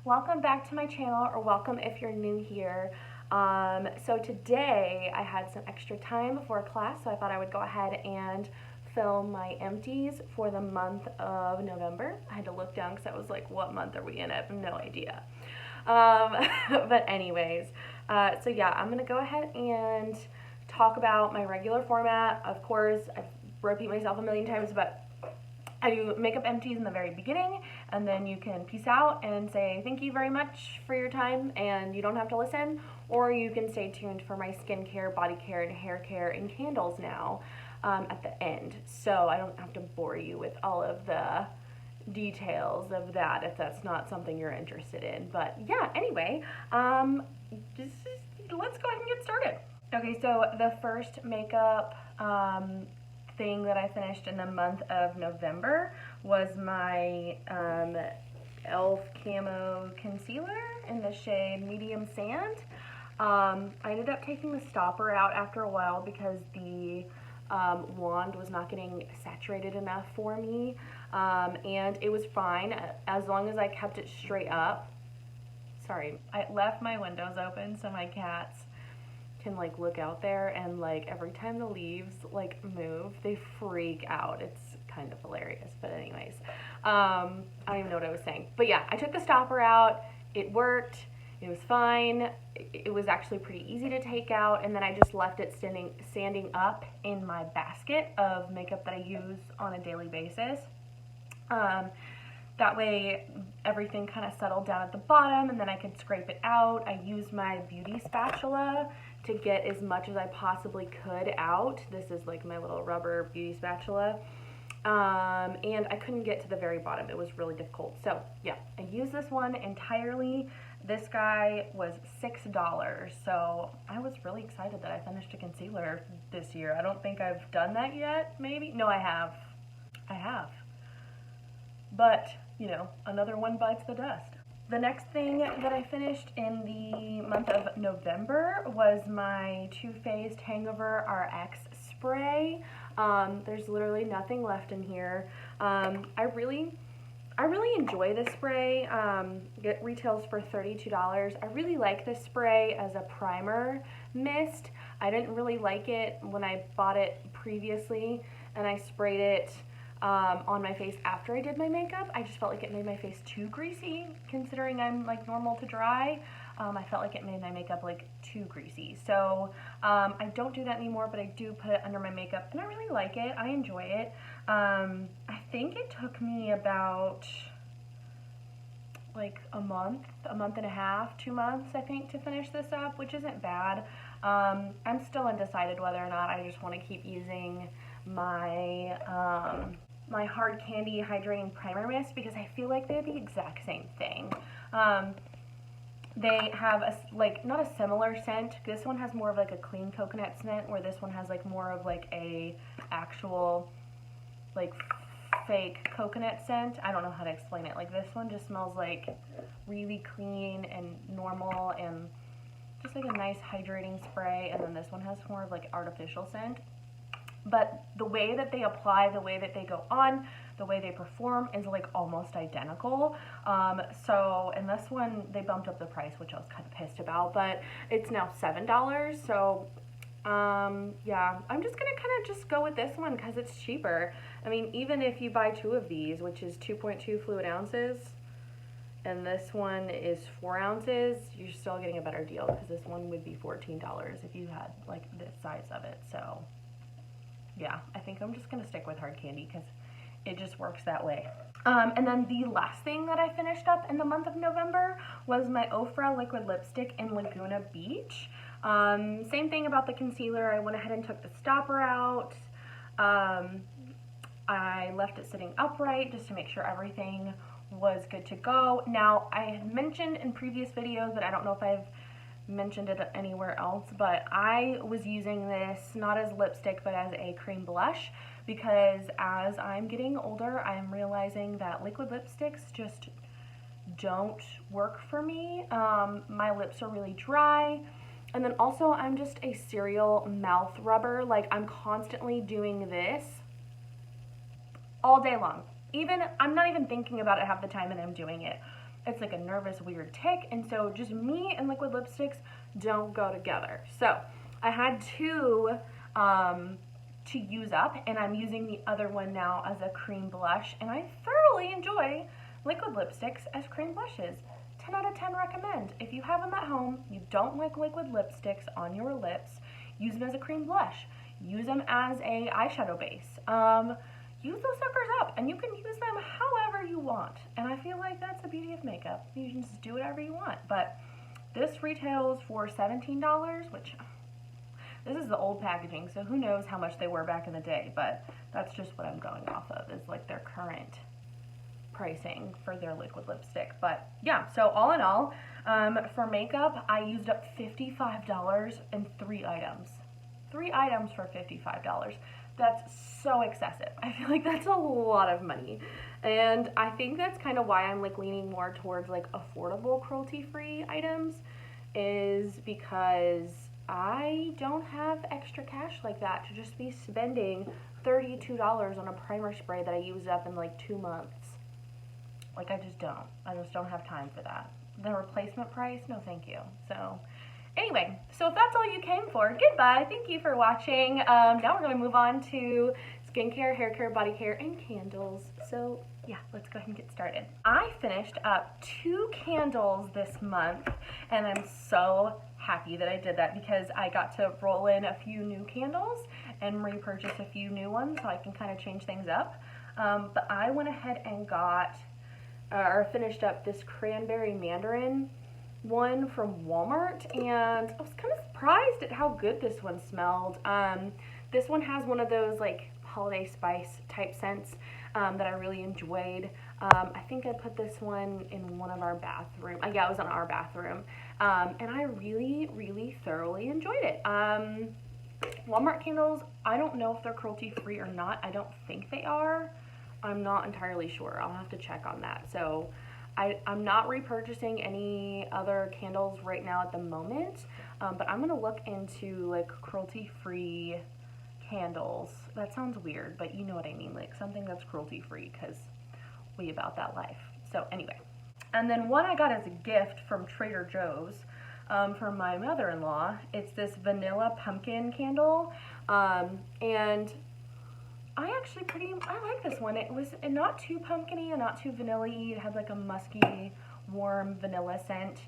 Welcome back to my channel, or welcome if you're new here. So today I had some extra time before class, so I thought I would go ahead and film my empties for the month of November. I had to look down because I was like, what month are we in? I have no idea. But anyways, so yeah, I'm gonna go ahead and talk about my regular format. Of course, I repeat myself a million times, but I do makeup empties in the very beginning, and then you can peace out and say thank you very much for your time, and you don't have to listen, or you can stay tuned for my skincare, body care, and hair care and candles now at the end. So I don't have to bore you with all of the details of that if that's not something you're interested in. But yeah, anyway, let's go ahead and get started. Okay, so the first makeup thing that I finished in the month of November was my e.l.f. Camo Concealer in the shade Medium Sand. I ended up taking the stopper out after a while because the wand was not getting saturated enough for me, and it was fine as long as I kept it straight up. Sorry, I left my windows open so my cats can like look out there, and like every time the leaves like move, they freak out. It's kind of hilarious, but anyways, I don't even know what I was saying. But yeah, I took the stopper out. It worked. It was fine. It was actually pretty easy to take out, and then I just left it standing up in my basket of makeup that I use on a daily basis. That way everything kind of settled down at the bottom, and then I could scrape it out. I used my beauty spatula to get as much as I possibly could out. This is like my little rubber beauty spatula. And I couldn't get to the very bottom. It was really difficult. So yeah, I used this one entirely. This guy was $6. So I was really excited that I finished a concealer this year. I don't think I've done that yet, maybe. No, I have. But, you know, another one bites the dust. The next thing that I finished in the month of November was my Too Faced Hangover RX spray. There's literally nothing left in here. I really enjoy this spray. It retails for $32. I really like this spray as a primer mist. I didn't really like it when I bought it previously and I sprayed it on my face after I did my makeup. I just felt like it made my face too greasy, considering I'm like normal to dry. I felt like it made my makeup like too greasy. So I don't do that anymore, but I do put it under my makeup, and I really like it. I enjoy it. I think it took me about like a month and a half, 2 months, I think, to finish this up, which isn't bad. I'm still undecided whether or not I just want to keep using my my Hard Candy Hydrating Primer Mist, because I feel like they're the exact same thing. They have a, like, not a similar scent. This one has more of like a clean coconut scent, where this one has like more of like a actual like fake coconut scent. I don't know how to explain it. Like, this one just smells like really clean and normal and just like a nice hydrating spray, and then this one has more of like artificial scent. But the way that they apply, the way that they go on, the way they perform is like almost identical. So in this one, they bumped up the price, which I was kind of pissed about, but it's now $7. So yeah, I'm just gonna kind of just go with this one because it's cheaper. I mean, even if you buy 2 of these, which is 2.2 fluid ounces, and this one is 4 ounces, you're still getting a better deal, because this one would be $14 if you had like this size of it. So yeah, I think I'm just gonna stick with Hard Candy because it just works that way. And then the last thing that I finished up in the month of November was my Ofra liquid lipstick in Laguna Beach. Same thing about the concealer. I went ahead and took the stopper out. I left it sitting upright just to make sure everything was good to go. Now, I had mentioned in previous videos, but I don't know if I've mentioned it anywhere else, but I was using this not as lipstick but as a cream blush, because as I'm getting older, I'm realizing that liquid lipsticks just don't work for me. My lips are really dry, and then also I'm just a serial mouth rubber. Like, I'm constantly doing this all day long. I'm not even thinking about it half the time, and I'm doing it. it's like a nervous, weird tic, and so just me and liquid lipsticks don't go together. So I had two to use up, and I'm using the other one now as a cream blush, and I thoroughly enjoy liquid lipsticks as cream blushes. 10 out of 10 recommend. If you have them at home, you don't like liquid lipsticks on your lips, use them as a cream blush. Use them as a eyeshadow base. Use those suckers up, and you can use them however you want. And I feel like that's the beauty of makeup. You can just do whatever you want. But this retails for $17, which this is the old packaging, so who knows how much they were back in the day, but that's just what I'm going off of, is like their current pricing for their liquid lipstick. But yeah, so all in all, for makeup, I used up $55 in 3 items. 3 items for $55. That's so excessive. I feel like that's a lot of money. And I think that's kind of why I'm like leaning more towards like affordable cruelty-free items, is because I don't have extra cash like that to just be spending $32 on a primer spray that I used up in like 2 months. Like I just don't have time for that. The replacement price, no thank you. So anyway, so if that's all you came for, goodbye. Thank you for watching. Now we're going to move on to skincare, hair care, body care, and candles. So yeah, let's go ahead and get started. I finished up 2 candles this month, and I'm so happy that I did that because I got to roll in a few new candles and repurchase a few new ones so I can kind of change things up. But I went ahead and got, or finished up this cranberry mandarin one from Walmart, and I was kind of surprised at how good this one smelled. This one has one of those like holiday spice type scents that I really enjoyed. I think I put this one in one of our bathroom. Yeah, it was in our bathroom, and I really thoroughly enjoyed it. Walmart candles, I don't know if they're cruelty free or not. I don't think they are. I'm not entirely sure. I'll have to check on that. So I'm not repurchasing any other candles right now at the moment, but I'm going to look into like cruelty-free candles. That sounds weird, but you know what I mean, like something that's cruelty-free, because we about that life. So anyway, and then one I got as a gift from Trader Joe's from my mother-in-law. It's this vanilla pumpkin candle, and I like this one. It was not too pumpkin-y and not too vanilla-y. It had like a musky, warm vanilla scent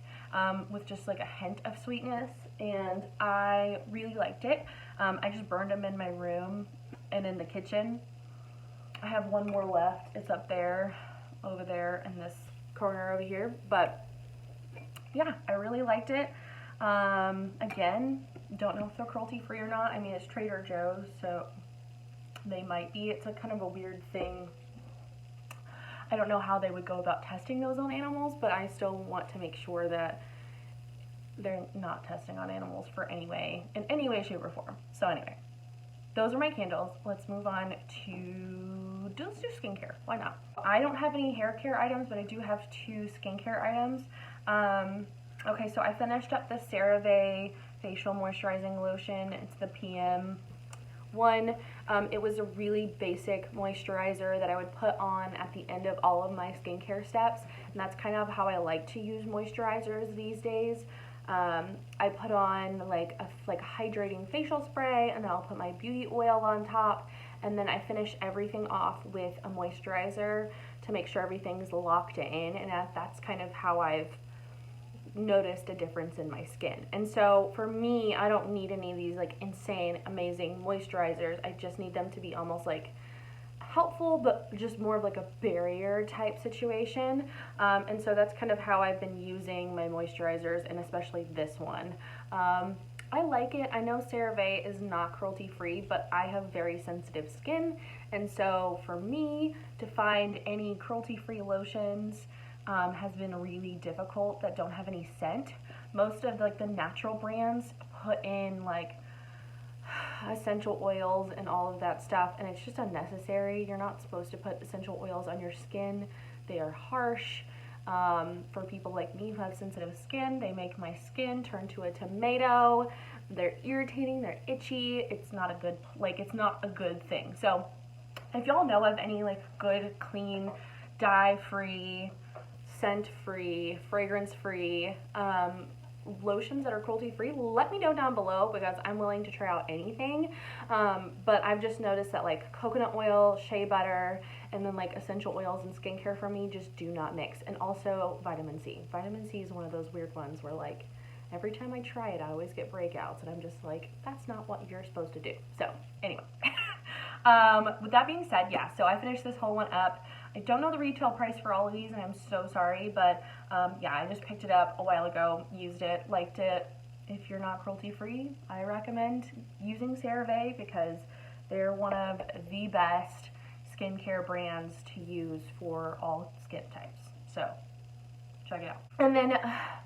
with just like a hint of sweetness, and I really liked it. I just burned them in my room and in the kitchen. I have one more left. It's up there, over there in this corner over here. But yeah, I really liked it. Again, don't know if they're cruelty-free or not. I mean, it's Trader Joe's, so they might be. It's a kind of a weird thing. I don't know how they would go about testing those on animals, but I still want to make sure that they're not testing on animals in any way, shape, or form. So anyway, those are my candles. Let's move on to, let's do skincare. Why not? I don't have any hair care items, but I do have 2 skincare items. Okay, so I finished up the CeraVe facial moisturizing lotion. It's the PM one. It was a really basic moisturizer that I would put on at the end of all of my skincare steps, and that's kind of how I like to use moisturizers these days. I put on like a hydrating facial spray, and then I'll put my beauty oil on top, and then I finish everything off with a moisturizer to make sure everything's locked in, and that's kind of how I've noticed a difference in my skin. And so for me, I don't need any of these like insane, amazing moisturizers. I just need them to be almost like helpful, but just more of like a barrier type situation. And so that's kind of how I've been using my moisturizers, and especially this one. I like it. I know CeraVe is not cruelty free, but I have very sensitive skin, and so for me to find any cruelty free lotions has been really difficult that don't have any scent. Most of like the natural brands put in like essential oils and all of that stuff, and it's just unnecessary. You're not supposed to put essential oils on your skin. They are harsh. For people like me who have sensitive skin, they make my skin turn to a tomato. They're irritating, they're itchy. It's not a good thing. So if y'all know of any like good, clean, dye-free, scent-free, fragrance-free lotions that are cruelty-free, let me know down below because I'm willing to try out anything. But I've just noticed that like coconut oil, shea butter, and then like essential oils and skincare for me just do not mix. And also vitamin C. Vitamin C is one of those weird ones where like every time I try it, I always get breakouts, and I'm just like, that's not what you're supposed to do. So anyway, with that being said, yeah, so I finished this whole one up. I don't know the retail price for all of these, and I'm so sorry, but yeah, I just picked it up a while ago, used it, liked it. If you're not cruelty-free, I recommend using CeraVe because they're one of the best skincare brands to use for all skin types. So check it out. And then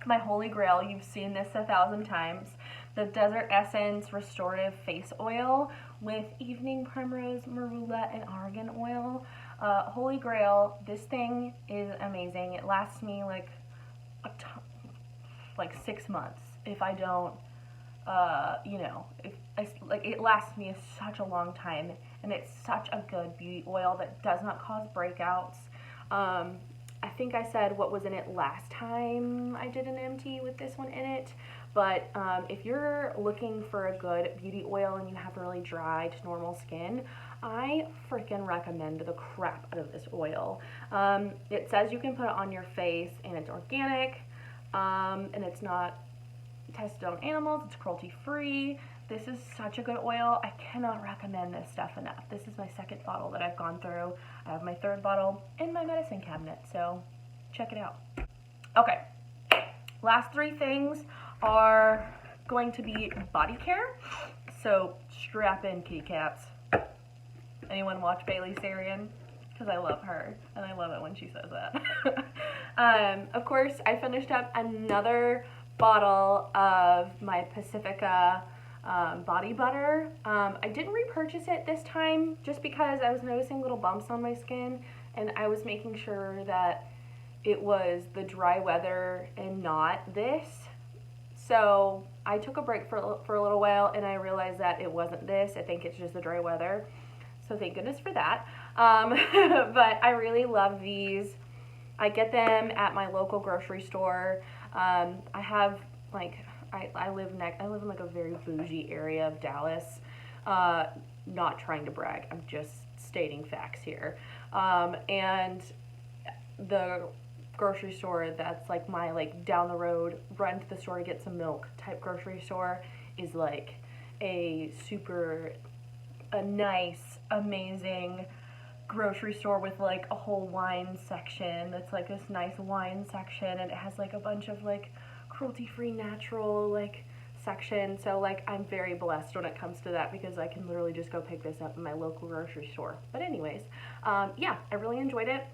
my holy grail, you've seen this 1,000 times, the Desert Essence Restorative Face Oil with Evening Primrose, Marula, and Argan Oil. Holy grail, this thing is amazing. It lasts me like like 6 months if I don't, you know, it lasts me such a long time, and it's such a good beauty oil that does not cause breakouts. I think I said what was in it last time I did an empty with this one in it, but if you're looking for a good beauty oil and you have really dry to normal skin, I freaking recommend the crap out of this oil. It says you can put it on your face, and it's organic, and it's not tested on animals, it's cruelty free. This is such a good oil. I cannot recommend this stuff enough. This is my second bottle that I've gone through. I have my third bottle in my medicine cabinet, so check it out. Okay, last three things are going to be body care. So strap in, kitty cats. Anyone watch Bailey Sarian? Because I love her, and I love it when she says that. Of course, I finished up another bottle of my Pacifica body butter. I didn't repurchase it this time just because I was noticing little bumps on my skin, and I was making sure that it was the dry weather and not this. So I took a break for a little while, and I realized that it wasn't this. I think it's just the dry weather. So thank goodness for that. But I really love these. I get them at my local grocery store. I have like, I live in like a very bougie area of Dallas. Not trying to brag, I'm just stating facts here. And the grocery store that's like my like down the road, run to the store to get some milk type grocery store is like a nice, amazing grocery store with like a whole wine section. That's like this nice wine section, and it has like a bunch of like cruelty-free natural like section. So like I'm very blessed when it comes to that because I can literally just go pick this up in my local grocery store. But anyways, yeah, I really enjoyed it.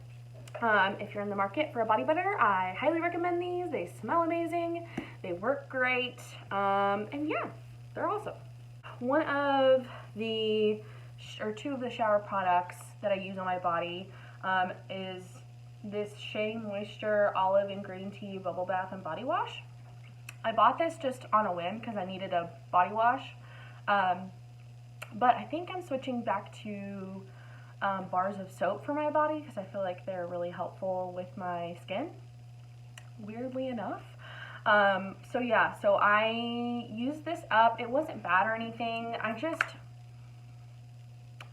If you're in the market for a body butter, I highly recommend these. They smell amazing, they work great, and yeah, they're awesome. One of the, or two of the shower products that I use on my body is this Shea Moisture Olive and Green Tea Bubble Bath and Body Wash. I bought this just on a whim because I needed a body wash, but I think I'm switching back to bars of soap for my body because I feel like they're really helpful with my skin, weirdly enough. So yeah, so I used this up. It wasn't bad or anything. I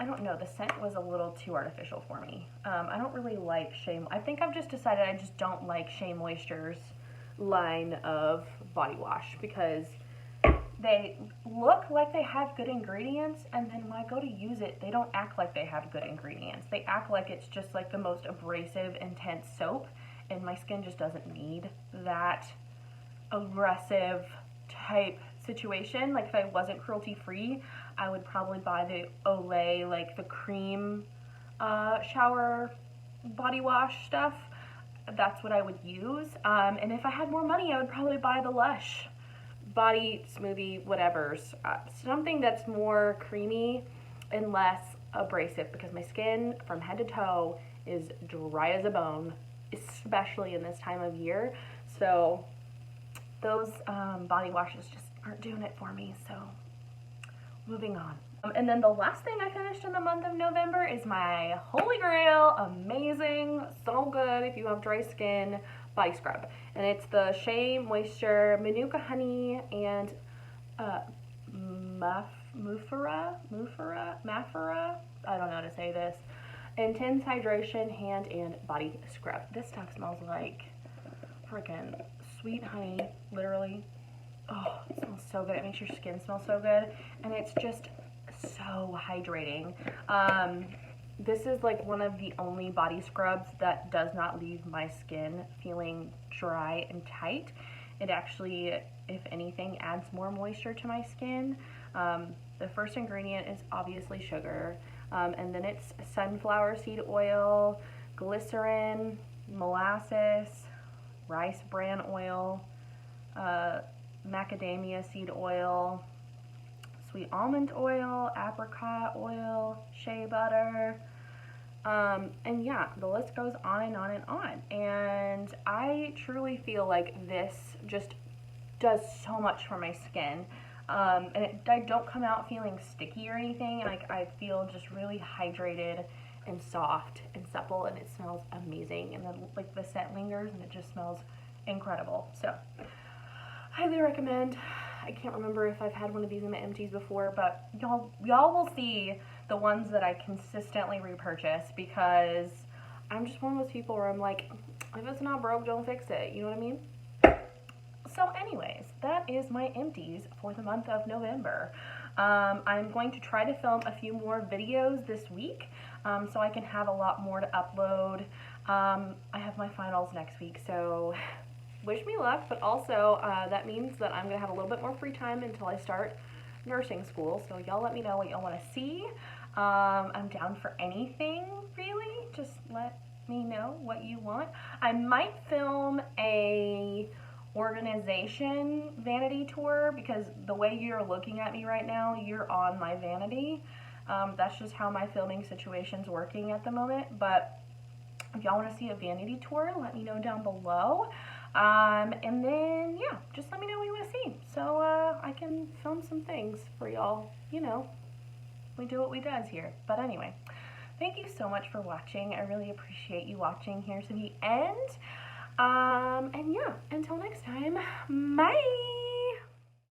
don't know, the scent was a little too artificial for me. I don't really like Shea. I think I've just decided I just don't like Shea Moisture's line of body wash because they look like they have good ingredients, and then when I go to use it, they don't act like they have good ingredients. They act like it's just like the most abrasive, intense soap, and my skin just doesn't need that aggressive type situation. Like if I wasn't cruelty free, I would probably buy the Olay, like the cream shower body wash stuff. That's what I would use. And if I had more money, I would probably buy the Lush body smoothie whatever's, something that's more creamy and less abrasive because my skin from head to toe is dry as a bone, especially in this time of year. So those body washes just aren't doing it for me, so moving on. And then the last thing I finished in the month of November is my holy grail, amazing, so good if you have dry skin, body scrub, and it's the Shea Moisture Manuka Honey and Mafra. I don't know how to say this. Intense hydration hand and body scrub. This stuff smells like freaking sweet honey, literally. Oh, it smells so good. It makes your skin smell so good, and it's just so hydrating. This is like one of the only body scrubs that does not leave my skin feeling dry and tight. It actually, if anything, adds more moisture to my skin. The first ingredient is obviously sugar, and then it's sunflower seed oil, glycerin, molasses, rice bran oil, macadamia seed oil, sweet almond oil, apricot oil, shea butter, and yeah, the list goes on and on and on. And I truly feel like this just does so much for my skin. And I don't come out feeling sticky or anything. Like, I feel just really hydrated and soft and supple, and it smells amazing. And then like the scent lingers, and it just smells incredible. So highly recommend. I can't remember if I've had one of these in my Empties before, but y'all will see the ones that I consistently repurchase, because I'm just one of those people where I'm like, if it's not broke, don't fix it. You know what I mean? So anyways, that is my Empties for the month of November. I'm going to try to film a few more videos this week, so I can have a lot more to upload. I have my finals next week, so wish me luck, but also that means that I'm going to have a little bit more free time until I start nursing school, so y'all let me know what y'all want to see. I'm down for anything, really. Just let me know what you want. I might film a organization vanity tour, because the way you're looking at me right now, you're on my vanity. That's just how my filming situation's working at the moment, but if y'all want to see a vanity tour, let me know down below. And then, yeah, just let me know what you want to see, so I can film some things for y'all. You know, we do what we does here. But anyway, thank you so much for watching. I really appreciate you watching here to the end. And yeah, until next time, bye!